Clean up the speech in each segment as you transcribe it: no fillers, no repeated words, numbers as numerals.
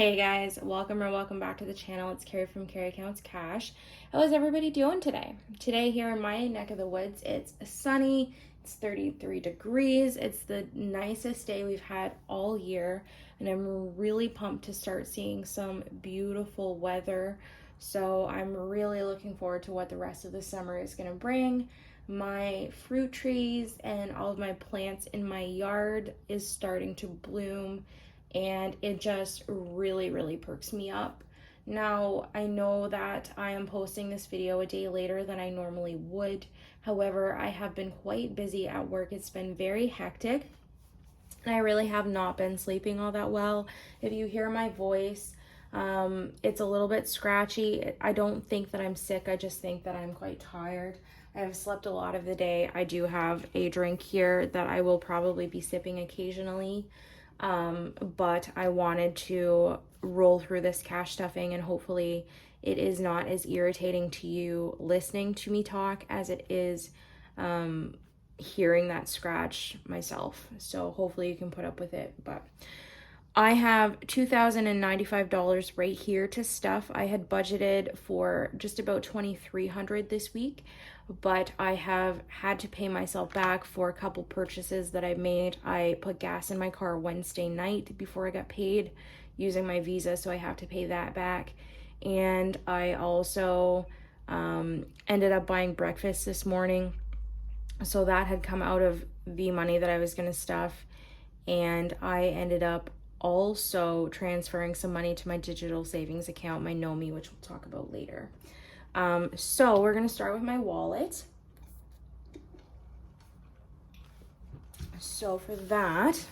Hey guys, welcome back to the channel. It's Carrie from Carrie Counts Cash. How is everybody doing today? Today here in my neck of the woods, it's sunny, it's 33 degrees. It's the nicest day we've had all year, and I'm really pumped to start seeing some beautiful weather. So I'm really looking forward to what the rest of the summer is going to bring. My fruit trees and all of my plants in my yard is starting to bloom, and it just really perks me up. Now, I know that I am posting this video a day later than I normally would. However, I have been quite busy at work. It's been very hectic, and I really have not been sleeping all that well. If you hear my voice, it's a little bit scratchy. I don't think that I'm sick. I just think that I'm quite tired. I have slept a lot of the day. I do have a drink here that I will probably be sipping occasionally. But I wanted to roll through this cash stuffing, and hopefully it is not as irritating to you listening to me talk as it is hearing that scratch myself. So hopefully you can put up with it. But I have $2,095 right here to stuff. I had budgeted for just about $2,300 this week, but I have had to pay myself back for a couple purchases that I made. I put gas in my car Wednesday night before I got paid using my Visa, so I have to pay that back. And I also ended up buying breakfast this morning, so that had come out of the money that I was going to stuff. And I ended up also transferring some money to my digital savings account, my Nomi, which we'll talk about later. So we're going to start with my wallet. So for that,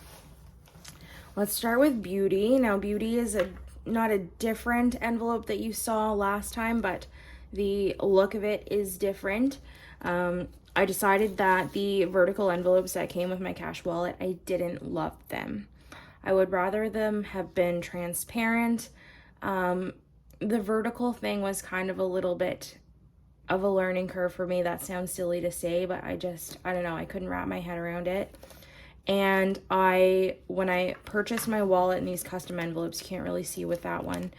let's start with Beauty. Now, Beauty is not a different envelope that you saw last time, but the look of it is different. I decided that the vertical envelopes that came with my cash wallet, I didn't love them. I would rather them have been transparent. The vertical thing was kind of a little bit of a learning curve for me. That sounds silly to say, but I don't know, I couldn't wrap my head around it. And when I purchased my wallet in these custom envelopes, you can't really see with that one,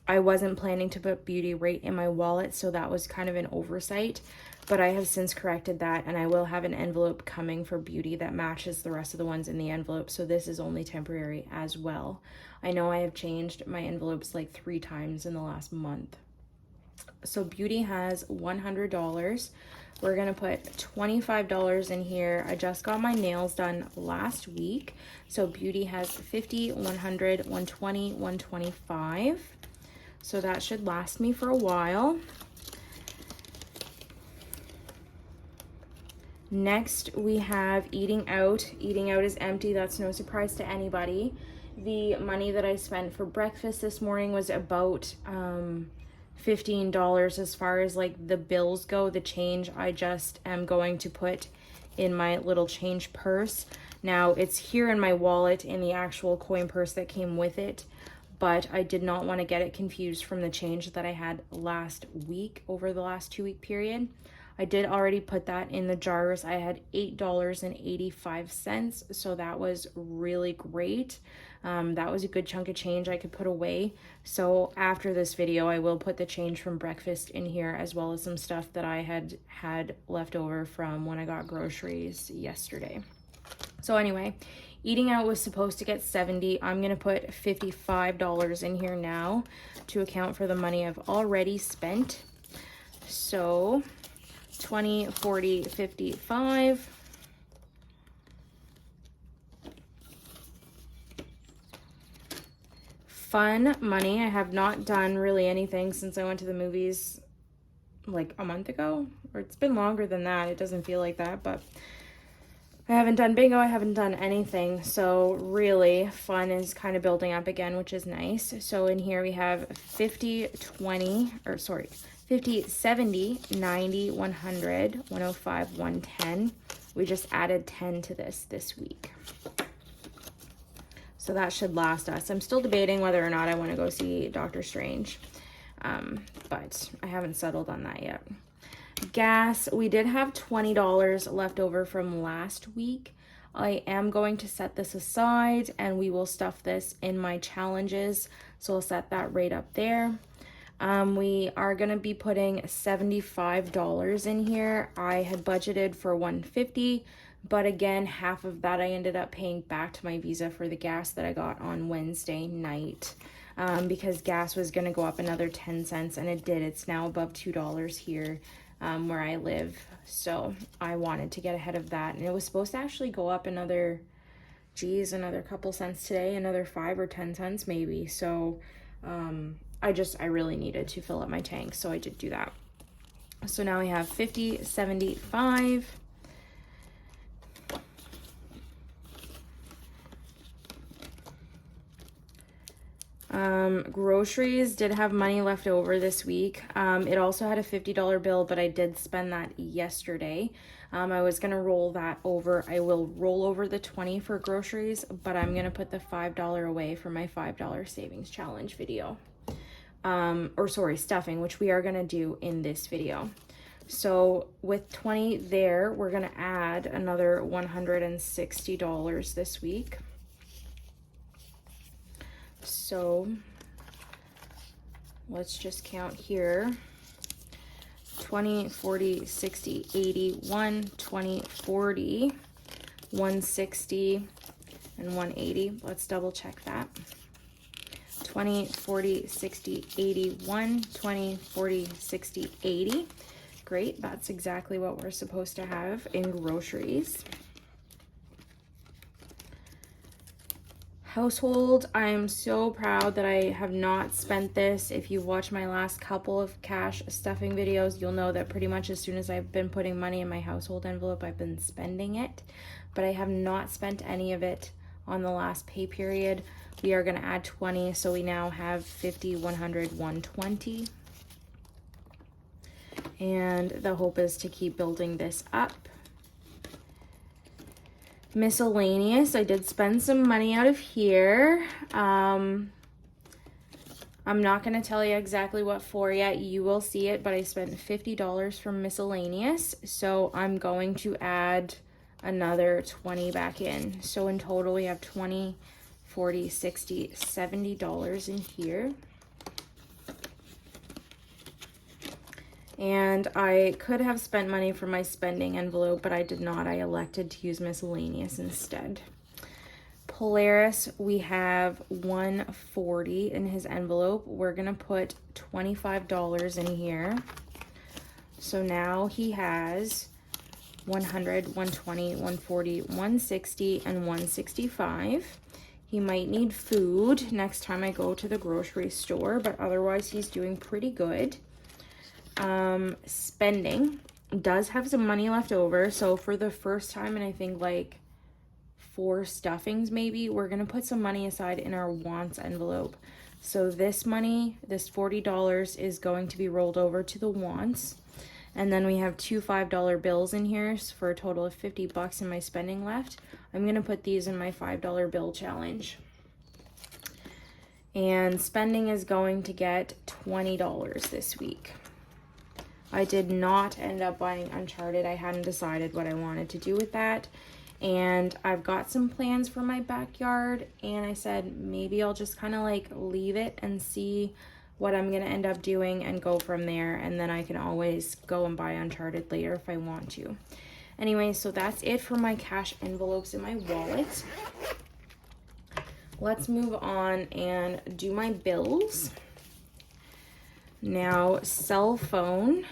I wasn't planning to put Beauty right in my wallet, so that was kind of an oversight. But I have since corrected that, and I will have an envelope coming for Beauty that matches the rest of the ones in the envelope, so this is only temporary as well. I know I have changed my envelopes like 3 times in the last month. So Beauty has $100. We're gonna put $25 in here. I just got my nails done last week, so Beauty has $50, $100, $120, $125. So that should last me for a while. Next, we have Eating Out. Eating Out is empty. That's no surprise to anybody. The money that I spent for breakfast this morning was about $15 as far as like the bills go. The change I just am going to put in my little change purse. Now, it's here in my wallet in the actual coin purse that came with it, but I did not want to get it confused from the change that I had last week over the last 2-week period. I did already put that in the jars. I had $8.85, so that was really great. That was a good chunk of change I could put away. So after this video, I will put the change from breakfast in here, as well as some stuff that I had left over from when I got groceries yesterday. So anyway, Eating Out was supposed to get $70. I'm gonna put $55 in here now to account for the money I've already spent. So 20, 40, 55. Fun money. I have not done really anything since I went to the movies like a month ago, or it's been longer than that. It doesn't feel like that, but I haven't done bingo. I haven't done anything. So really fun is kind of building up again, which is nice. So in here we have 50, 70, 90, 100, 105, 110. We just added 10 to this week. So that should last us. I'm still debating whether or not I want to go see Doctor Strange, but I haven't settled on that yet. Gas, we did have $20 left over from last week. I am going to set this aside and we will stuff this in my challenges. So I'll set that right up there. We are going to be putting $75 in here. I had budgeted for $150, but again, half of that I ended up paying back to my Visa for the gas that I got on Wednesday night, because gas was going to go up another 10 cents, and it did. It's now above $2 here where I live. So I wanted to get ahead of that, and it was supposed to actually go up another couple cents today, another 5 or 10 cents maybe. So I really needed to fill up my tank, so I did do that. So now we have 50, 75. Groceries did have money left over this week. It also had a $50 bill, but I did spend that yesterday. I was gonna roll that over. I will roll over the 20 for groceries, but I'm gonna put the $5 away for my $5 savings challenge video. Stuffing, which we are gonna do in this video. So with 20 there, we're gonna add another $160 this week. So let's just count here. 20, 40, 60, 80, 120, 40, 160, and 180. Let's double check that. 20, 40, 60, 80, 120, 40, 60, 80. Great, that's exactly what we're supposed to have in groceries. Household, I'm so proud that I have not spent this. If you've watched my last couple of cash stuffing videos, you'll know that pretty much as soon as I've been putting money in my household envelope, I've been spending it. But I have not spent any of it on the last pay period. We are going to add 20, so we now have 50, 100, 120. And the hope is to keep building this up. Miscellaneous, I did spend some money out of here. I'm not going to tell you exactly what for yet. You will see it, but I spent $50 from miscellaneous. So I'm going to add another 20 back in. So in total, we have 20, 40, 60, $70 in here. And I could have spent money from my spending envelope, but I did not. I elected to use miscellaneous instead. Polaris, we have $140 in his envelope. We're going to put $25 in here. So now he has 100, 120, 140, 160, and 165. He might need food next time I go to the grocery store, but otherwise he's doing pretty good. Spending does have some money left over, so for the first time in I think like 4 stuffings maybe, we're gonna put some money aside in our wants envelope. So this money, this $40, is going to be rolled over to the wants, and then we have 2 $5 bills in here for a total of $50 in my spending left. I'm gonna put these in my $5 bill challenge. And spending is going to get $20 this week. I did not end up buying Uncharted. I hadn't decided what I wanted to do with that. And I've got some plans for my backyard. And I said, maybe I'll just kind of like leave it and see what I'm going to end up doing and go from there. And then I can always go and buy Uncharted later if I want to. Anyway, so that's it for my cash envelopes in my wallet. Let's move on and do my bills. Now, cell phone.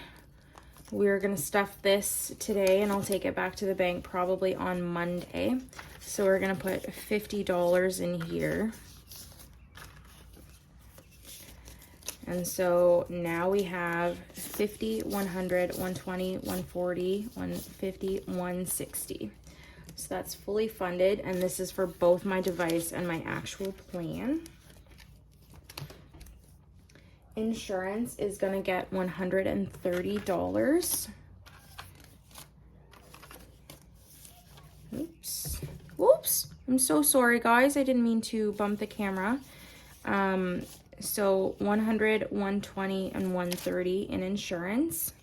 We're going to stuff this today and I'll take it back to the bank probably on Monday. So we're going to put $50 in here. And so now we have 50, 100, 120, 140, 150, 160. So that's fully funded, and this is for both my device and my actual plan. Insurance is going to get $130. Oops. Whoops. I'm so sorry, guys. I didn't mean to bump the camera. So 100, 120, and 130 in insurance.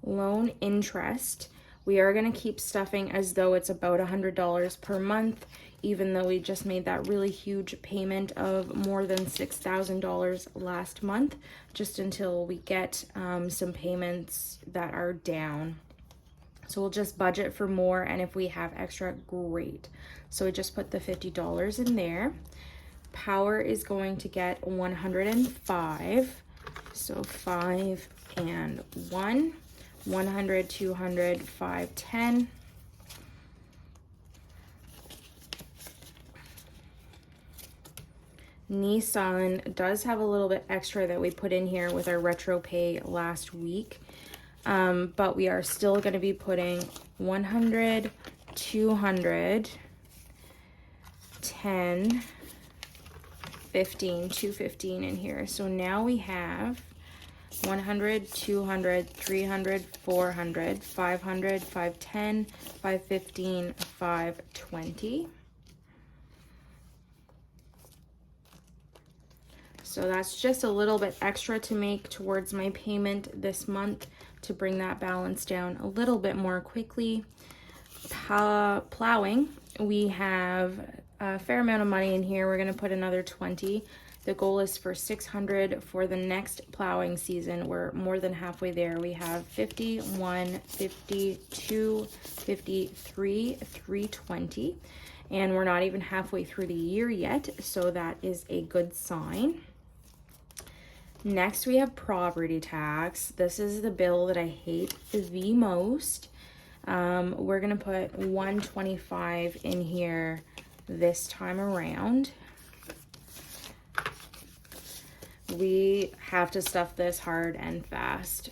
loan interest, we are going to keep stuffing as though it's about $100 per month, even though we just made that really huge payment of more than $6,000 last month, just until we get some payments that are down. So we'll just budget for more, and if we have extra, great. So we just put the $50 in there. Power is going to get 105. So 5 and 1. 100, 200, 5, 10. Nissan does have a little bit extra that we put in here with our retro pay last week. But we are still going to be putting 100, 200, 10, 15, 215 in here. So now we have 100, 200, 300, 400, 500, 510, 515, 520. So that's just a little bit extra to make towards my payment this month to bring that balance down a little bit more quickly. Plowing, we have a fair amount of money in here. We're going to put another 20. The goal is for 600 for the next plowing season. We're more than halfway there. We have 51, 52, 53, 320. And we're not even halfway through the year yet, so that is a good sign. Next, we have property tax. This is the bill that I hate the most. We're going to put 125 in here this time around. We have to stuff this hard and fast.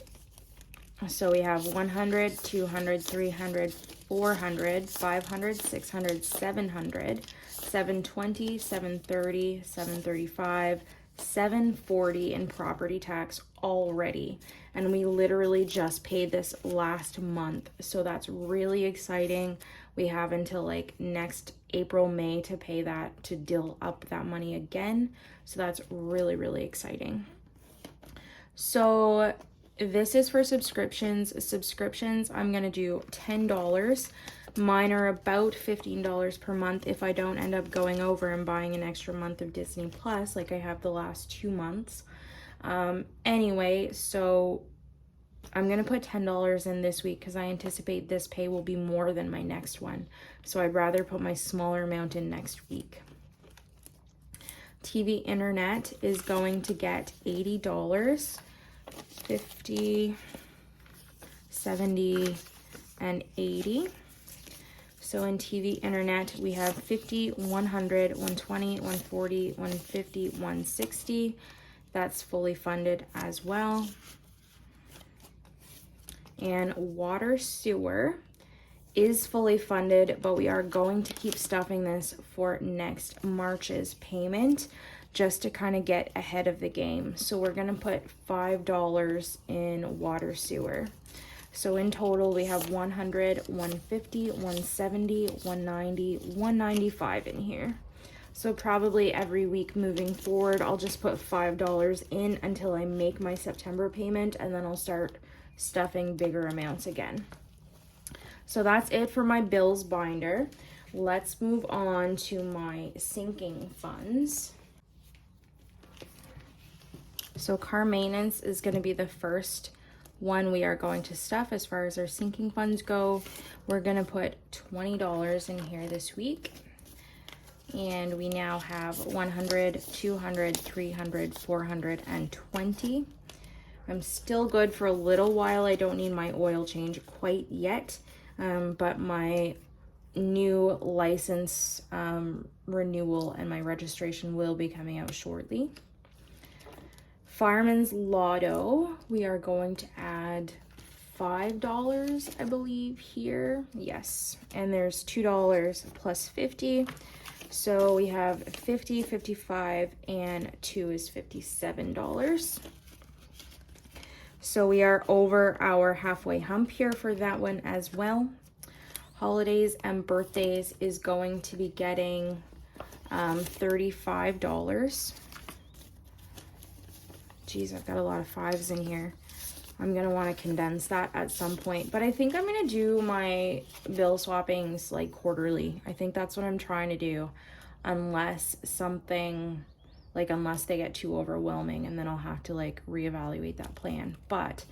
So we have 100, 200, 300, 400, 500, 600, 700, 720, 730, 735, 740 in property tax already. And we literally just paid this last month. So that's really exciting. We have until like next April, May to pay that, to deal up that money again. So that's really, really exciting. So this is for subscriptions. Subscriptions, I'm going to do $10. Mine are about $15 per month if I don't end up going over and buying an extra month of Disney Plus like I have the last 2 months. Anyway, so I'm going to put $10 in this week because I anticipate this pay will be more than my next one. So I'd rather put my smaller amount in next week. TV internet is going to get $80, 50, 70, and 80. So in TV internet, we have 50, 100, 120, 140, 150, 160. That's fully funded as well. And water sewer is fully funded, but we are going to keep stuffing this for next March's payment just to kind of get ahead of the game. So we're going to put $5 in water sewer. So in total, we have 100, 150, 170, 190, 195 in here. So probably every week moving forward, I'll just put $5 in until I make my September payment, and then I'll start stuffing bigger amounts again. So that's it for my bills binder. Let's move on to my sinking funds. So car maintenance is going to be the first one we are going to stuff as far as our sinking funds go. We're going to put $20 in here this week. And we now have 100, 200, 300, 420. I'm still good for a little while. I don't need my oil change quite yet. But my new license renewal and my registration will be coming out shortly. Fireman's Lotto, we are going to add $5, I believe, here. Yes, and there's $2 plus 50. So we have 50, 55, and 2 is $57. So we are over our halfway hump here for that one as well. Holidays and birthdays is going to be getting $35. Geez, I've got a lot of 5s in here. I'm going to want to condense that at some point. But I think I'm going to do my bill swappings like quarterly. I think that's what I'm trying to do. Unless something, like unless they get too overwhelming, and then I'll have to like reevaluate that plan. But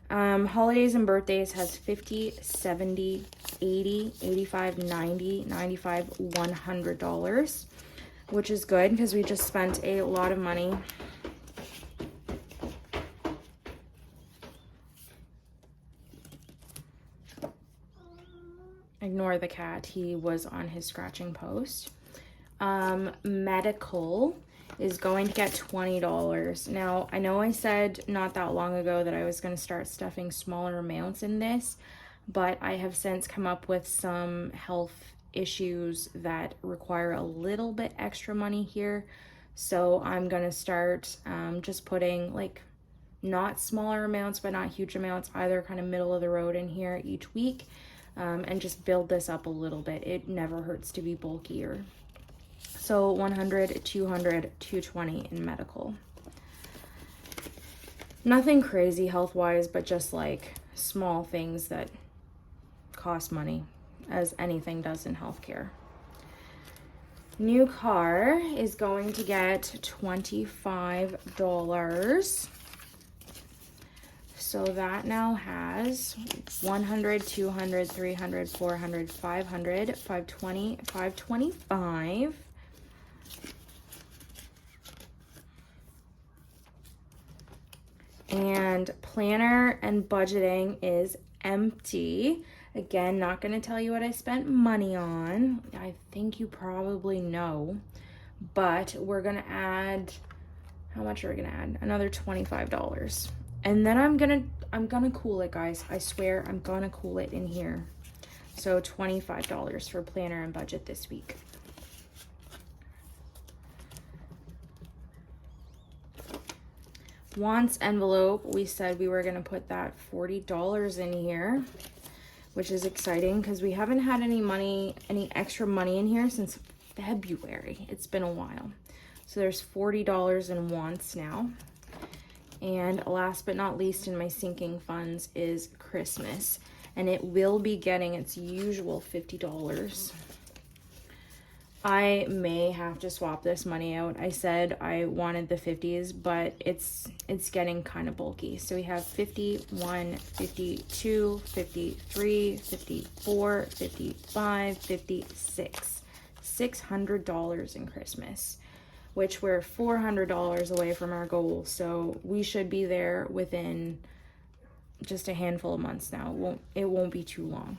holidays and birthdays has 50, 70, 80, 85, 90, 95, $100, which is good because we just spent a lot of money. Ignore the cat, he was on his scratching post. Medical is going to get $20. Now, I know I said not that long ago that I was going to start stuffing smaller amounts in this, but I have since come up with some health issues that require a little bit extra money here. So I'm going to start just putting like not smaller amounts, but not huge amounts either, kind of middle of the road in here each week. And just build this up a little bit. It never hurts to be bulkier. So 100, 200, 220 in medical. Nothing crazy health-wise, but just like small things that cost money, as anything does in healthcare. New car is going to get $25. So that now has 100, 200, 300, 400, 500, 520, 525. And planner and budgeting is empty. Again, not going to tell you what I spent money on. I think you probably know. But we're going to add, how much are we going to add? Another $25. And then I'm gonna cool it, guys. I swear I'm gonna cool it in here. So $25 for planner and budget this week. Wants envelope, we said we were gonna put that $40 in here, which is exciting because we haven't had any extra money in here since February. It's been a while. So there's $40 in wants now. And last but not least in my sinking funds is Christmas. And it will be getting its usual $50. I may have to swap this money out. I said I wanted the 50s, but it's getting kind of bulky. So we have 51, 52, 53, 54, 55, 56. $600 in Christmas, which we're $400 away from our goal. So we should be there within just a handful of months now. It won't be too long.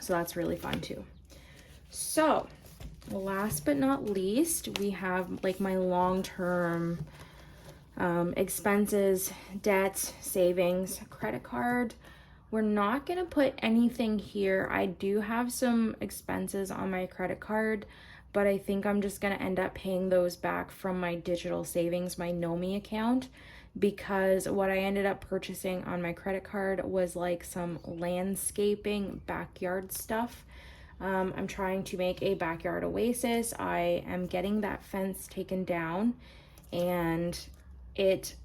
So that's really fun too. So last but not least, we have like my long-term expenses, debt, savings, credit card. We're not gonna put anything here. I do have some expenses on my credit card, but I think I'm just gonna end up paying those back from my digital savings, my Nomi account, because what I ended up purchasing on my credit card was like some landscaping backyard stuff. I'm trying to make a backyard oasis. I am getting that fence taken down, and it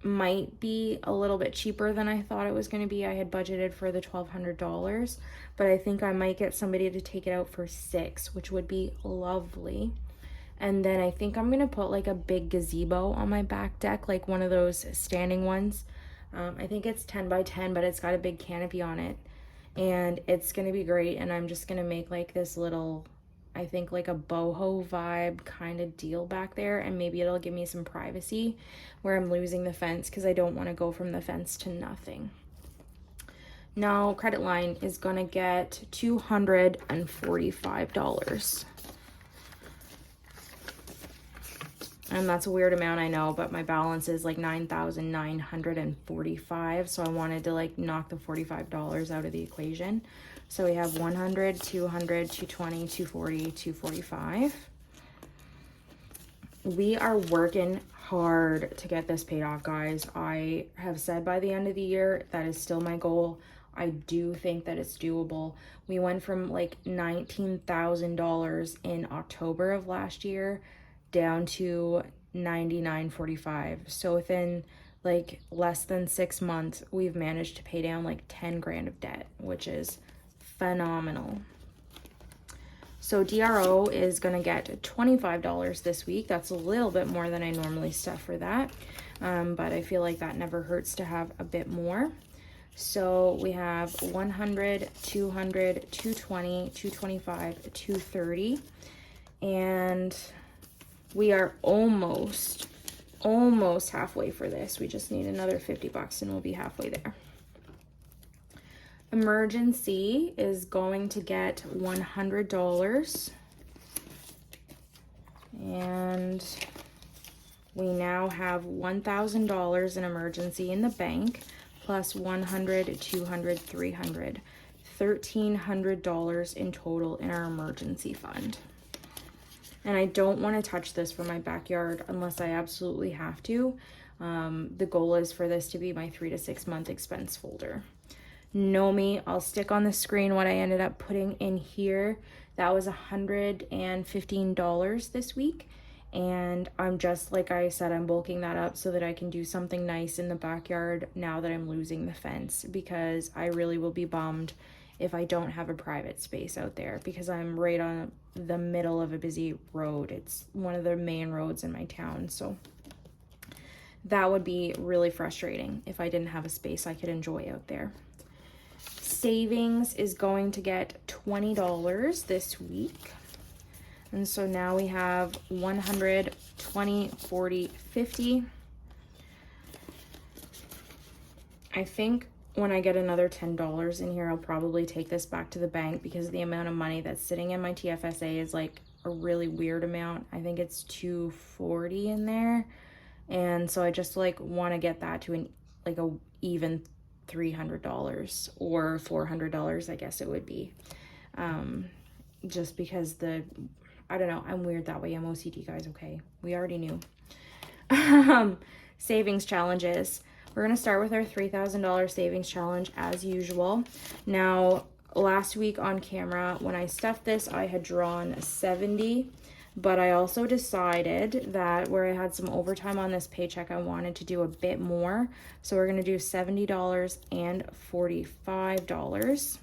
might be a little bit cheaper than I thought it was going to be. I had budgeted for the $1,200, but I think I might get somebody to take it out for $600, which would be lovely. And then I think I'm going to put like a big gazebo on my back deck, like one of those standing ones. I think it's 10 by 10, but it's got a big canopy on it, and it's going to be great. And I'm just going to make like this little, I think like a boho vibe kind of deal back there, and maybe it'll give me some privacy where I'm losing the fence, because I don't want to go from the fence to nothing. Now credit line is gonna get $245. And that's a weird amount, I know, but my balance is like $9,945, so I wanted to like knock the $45 out of the equation. So we have 100, 200, 220, 240, 245. We are working hard to get this paid off, guys. I have said by the end of the year, that is still my goal. I do think that it's doable. We went from like $19,000 in October of last year down to $99.45. So within like less than 6 months, we've managed to pay down like 10 grand of debt, which is phenomenal. So DRO is gonna get $25 this week. That's a little bit more than I normally stuff for that. But I feel like that never hurts to have a bit more. So we have 100, 200, 220, 225, 230, and we are almost halfway for this. We just need another 50 bucks and we'll be halfway there. Emergency is going to get $100, and we now have $1,000 in emergency in the bank, plus 100, 200, 300, $1,300 in total in our emergency fund. And I don't want to touch this for my backyard unless I absolutely have to. The goal is for this to be my 3 to 6 month expense folder. Know me, I'll stick on the screen what I ended up putting in here. That was $115 this week. And I'm just, like I said, I'm bulking that up so that I can do something nice in the backyard now that I'm losing the fence, because I really will be bummed if I don't have a private space out there, because I'm right on the middle of a busy road. It's one of the main roads in my town, so that would be really frustrating if I didn't have a space I could enjoy out there. Savings is going to get $20 this week. And so now we have 100, 20, 40, 50. I think when I get another $10 in here, I'll probably take this back to the bank, because the amount of money that's sitting in my TFSA is like a really weird amount. I think it's $240 in there. And so I just like want to get that to an like a even $300 or $400, I guess it would be. Just because I don't know, I'm weird that way. I'm OCD, guys, okay? We already knew. Savings challenges. We're going to start with our $3,000 savings challenge as usual. Now, last week on camera, when I stuffed this, I had drawn 70, but I also decided that where I had some overtime on this paycheck, I wanted to do a bit more. So we're going to do $70 and $45.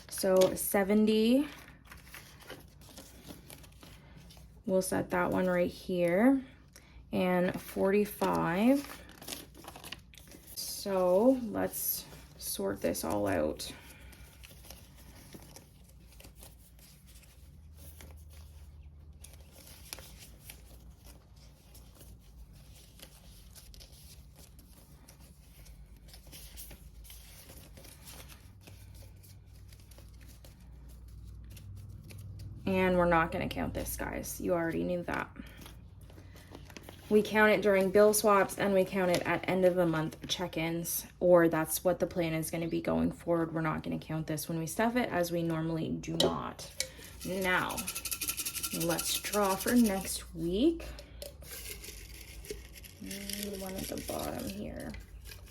So 70, we'll set that one right here, and 45. So let's sort this all out. And we're not going to count this, guys. You already knew that. We count it during bill swaps, and we count it at end of the month check-ins, or that's what the plan is going to be going forward. We're not going to count this when we stuff it, as we normally do not. Now, let's draw for next week. The one at the bottom here.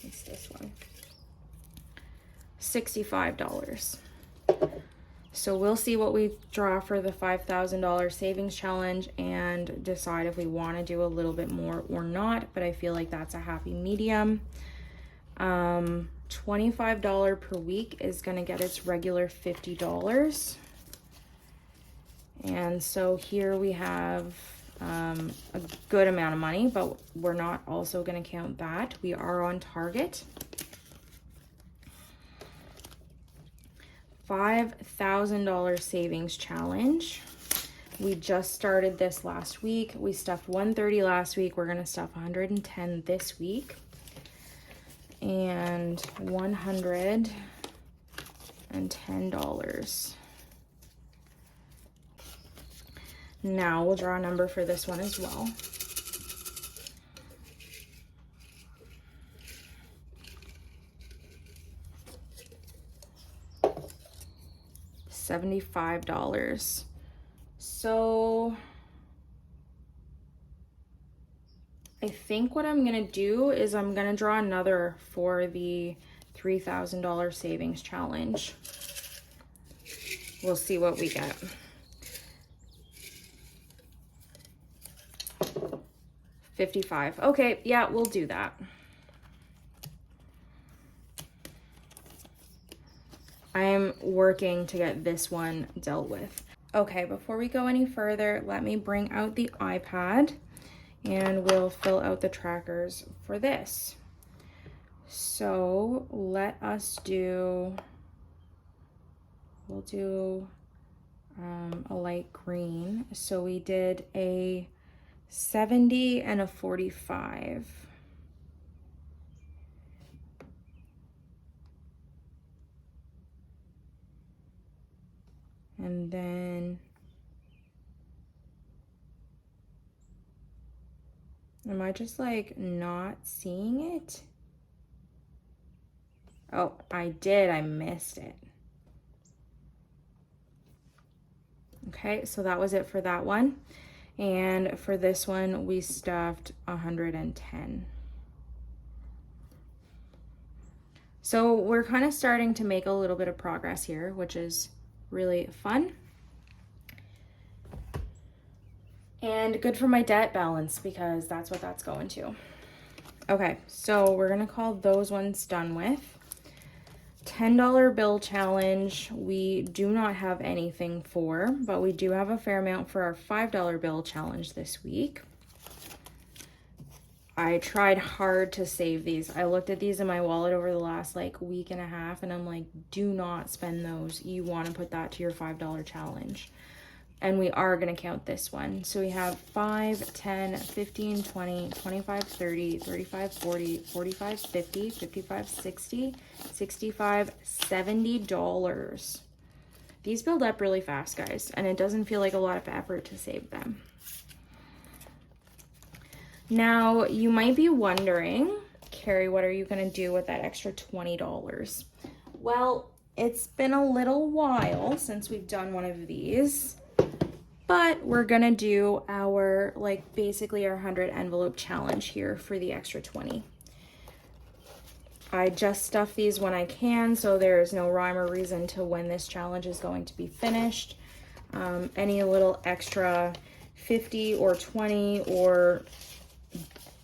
It's this one. $65. So we'll see what we draw for the $5,000 savings challenge and decide if we want to do a little bit more or not, but I feel like that's a happy medium. $25 per week is going to get its regular $50. And so here we have a good amount of money, but we're not also going to count that. We are on target. $5,000 savings challenge. We just started this last week. We stuffed 130 last week. We're going to stuff 110 this week. And $110. Now we'll draw a number for this one as well. $75. So I think what I'm gonna do is I'm gonna draw another for the $3,000 savings challenge. We'll see what we get. 55. Okay, yeah, we'll do that. I'm working to get this one dealt with. Okay, before we go any further, let me bring out the iPad and we'll fill out the trackers for this. So let us do, we'll do a light green. So we did a 70 and a 45. And then am I just like not seeing it? Oh, I did. I missed it. Okay, so that was it for that one. And for this one, we stuffed 110. So we're kind of starting to make a little bit of progress here, which is really fun. And good for my debt balance because that's what that's going to. Okay, so we're gonna call those ones done with. $10 bill challenge, we do not have anything for, but we do have a fair amount for our $5 bill challenge this week. I tried hard to save these. I looked at these in my wallet over the last like week and a half and I'm like, do not spend those. You want to put that to your $5 challenge. And we are going to count this one. So we have 5, 10, 15, 20, 25, 30, 35, 40, 45, 50, 55, 60, 65, $70. These build up really fast, guys, and it doesn't feel like a lot of effort to save them. Now, you might be wondering, Carrie, what are you going to do with that extra $20? Well, it's been a little while since we've done one of these. But we're gonna do our, like, basically our 100 envelope challenge here for the extra 20. I just stuff these when I can, so there's no rhyme or reason to when this challenge is going to be finished. Any little extra 50 or 20 or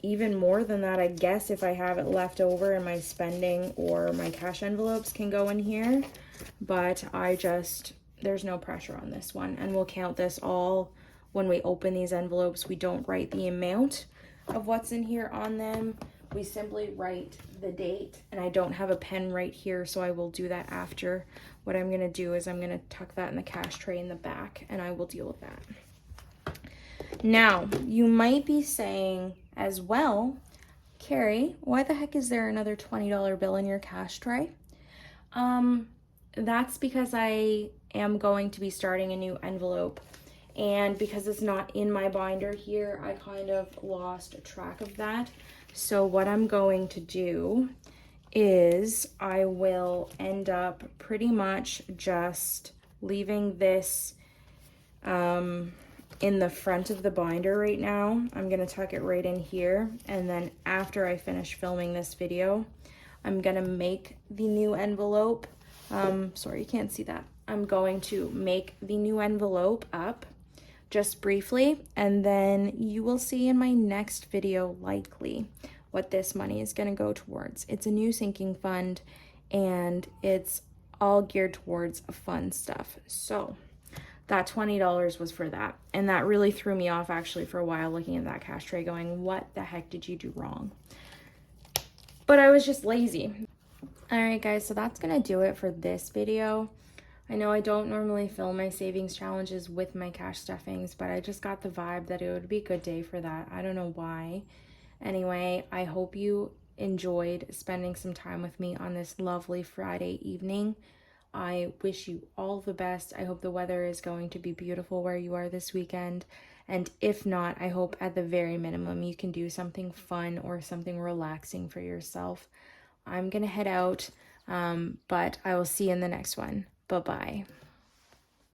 even more than that, I guess, if I have it left over in my spending or my cash envelopes can go in here. But there's no pressure on this one, and we'll count this all when we open these envelopes. We don't write the amount of what's in here on them. We simply write the date, and I don't have a pen right here, so I will do that after. What I'm going to do is I'm going to tuck that in the cash tray in the back, and I will deal with that. Now, you might be saying as well, Carrie, why the heck is there another $20 bill in your cash tray? That's because I am going to be starting a new envelope, and because it's not in my binder here, I kind of lost track of that. So what I'm going to do is I will end up pretty much just leaving this in the front of the binder right now. I'm gonna tuck it right in here, and then after I finish filming this video, I'm gonna make the new envelope. Sorry, you can't see that. I'm going to make the new envelope up just briefly, and then you will see in my next video likely what this money is going to go towards. It's a new sinking fund, and it's all geared towards fun stuff. So that $20 was for that, and that really threw me off actually for a while, looking at that cash tray going, what the heck did you do wrong? But I was just lazy. Alright guys, so that's gonna do it for this video. I know I don't normally film my savings challenges with my cash stuffings, but I just got the vibe that it would be a good day for that. I don't know why. Anyway, I hope you enjoyed spending some time with me on this lovely Friday evening. I wish you all the best. I hope the weather is going to be beautiful where you are this weekend. And if not, I hope at the very minimum you can do something fun or something relaxing for yourself. I'm going to head out, but I will see you in the next one. Bye-bye.